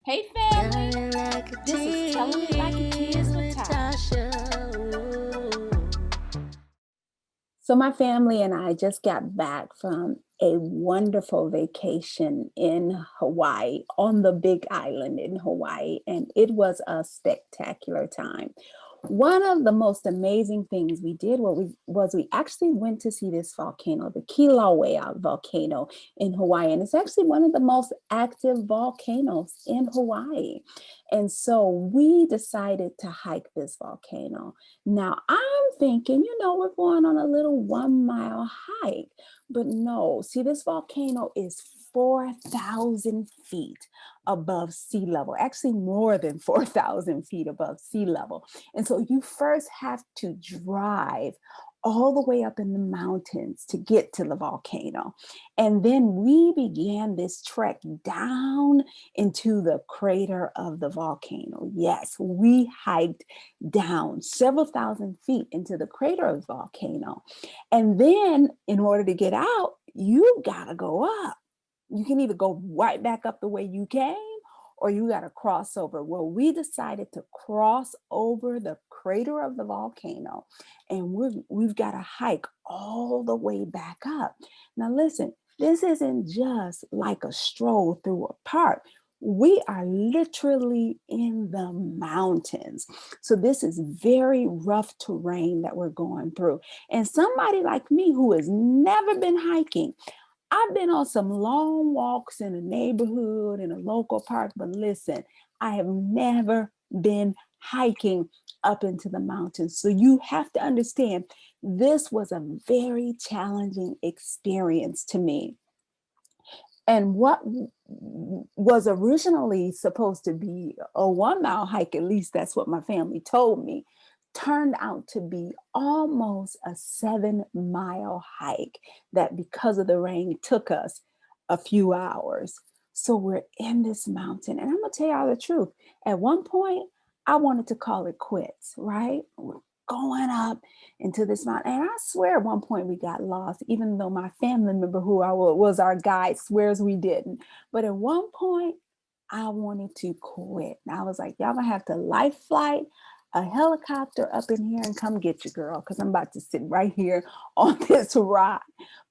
Hey family, this is Telling It Like It Is with Tosha. So my family and I just got back from a wonderful vacation in Hawaii, on the Big Island in Hawaii, and it was a spectacular time. One of the most amazing things we did was we actually went to see this volcano, the Kilauea volcano in Hawaii, and it's actually one of the most active volcanoes in Hawaii. And so we decided to hike this volcano. Now I'm thinking, we're going on a little 1 mile hike, but no, see, this volcano is 4,000 feet above sea level, actually more than 4,000 feet above sea level. And so you first have to drive all the way up in the mountains to get to the volcano. And then we began this trek down into the crater of the volcano. Yes, we hiked down several thousand feet into the crater of the volcano. And then in order to get out, you gotta go up. You can either go right back up the way you came, or you got to cross over. Well, we decided to cross over the crater of the volcano, and we've got to hike all the way back up. Now, listen, this isn't just like a stroll through a park. We are literally in the mountains. So this is very rough terrain that we're going through. And somebody like me who has never been hiking, I've been on some long walks in a neighborhood, in a local park, but listen, I have never been hiking up into the mountains. So you have to understand, this was a very challenging experience to me. And what was originally supposed to be a 1 mile hike, at least that's what my family told me, turned out to be almost a 7 mile hike that, because of the rain, took us a few hours. So we're in this mountain. And I'm going to tell y'all the truth. At one point, I wanted to call it quits, right? We're going up into this mountain. And I swear at one point we got lost, even though my family member who was our guide swears we didn't. But at one point, I wanted to quit. And I was like, y'all gonna have to life flight a helicopter up in here and come get you, girl, because I'm about to sit right here on this rock.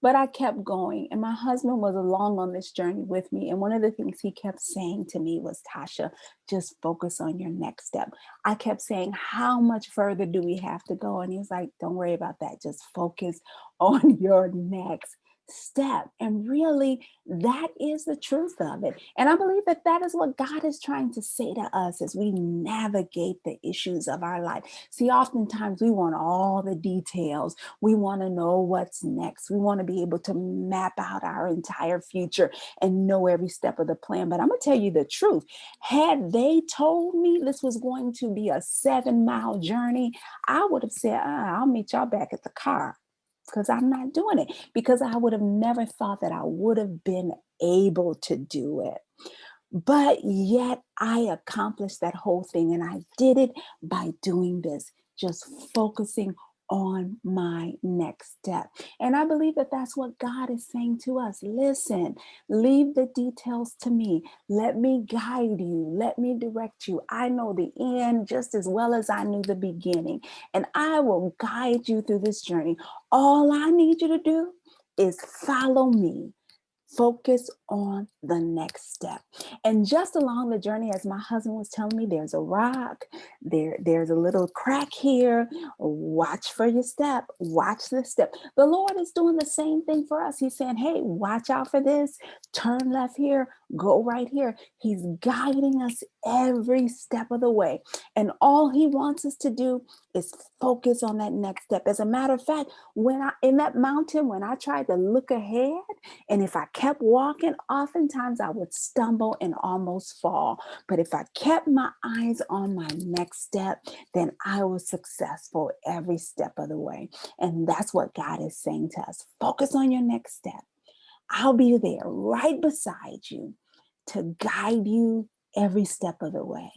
But I kept going, and my husband was along on this journey with me. And one of the things he kept saying to me was, Tasha, just focus on your next step. I kept saying, how much further do we have to go? And he's like, don't worry about that. Just focus on your next step. And really, that is the truth of it. And I believe that that is what God is trying to say to us as we navigate the issues of our life. See, oftentimes we want all the details. We want to know what's next. We want to be able to map out our entire future and know every step of the plan. But I'm going to tell you the truth. Had they told me this was going to be a 7 mile journey, I would have said, I'll meet y'all back at the car, because I'm not doing it, because I would have never thought that I would have been able to do it. But yet I accomplished that whole thing, and I did it by doing this, just focusing on my next step. And I believe that that's what God is saying to us. Listen, leave the details to me. Let me guide you. Let me direct you. I know the end just as well as I knew the beginning, and I will guide you through this journey. All I need you to do is follow me. Focus on the next step. And just along the journey, as my husband was telling me, there's a rock, there's a little crack here. Watch for your step. Watch the step. The Lord is doing the same thing for us. He's saying, hey, watch out for this. Turn left here. Go right here. He's guiding us every step of the way. And all he wants us to do is focus on that next step. As a matter of fact, in that mountain, when I tried to look ahead, and if I kept walking, oftentimes I would stumble and almost fall. But if I kept my eyes on my next step, then I was successful every step of the way. And that's what God is saying to us. Focus on your next step. I'll be there right beside you to guide you every step of the way.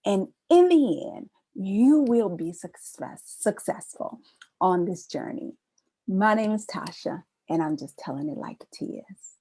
And in the end, you will be successful on this journey. My name is Tasha, and I'm just telling it like it is.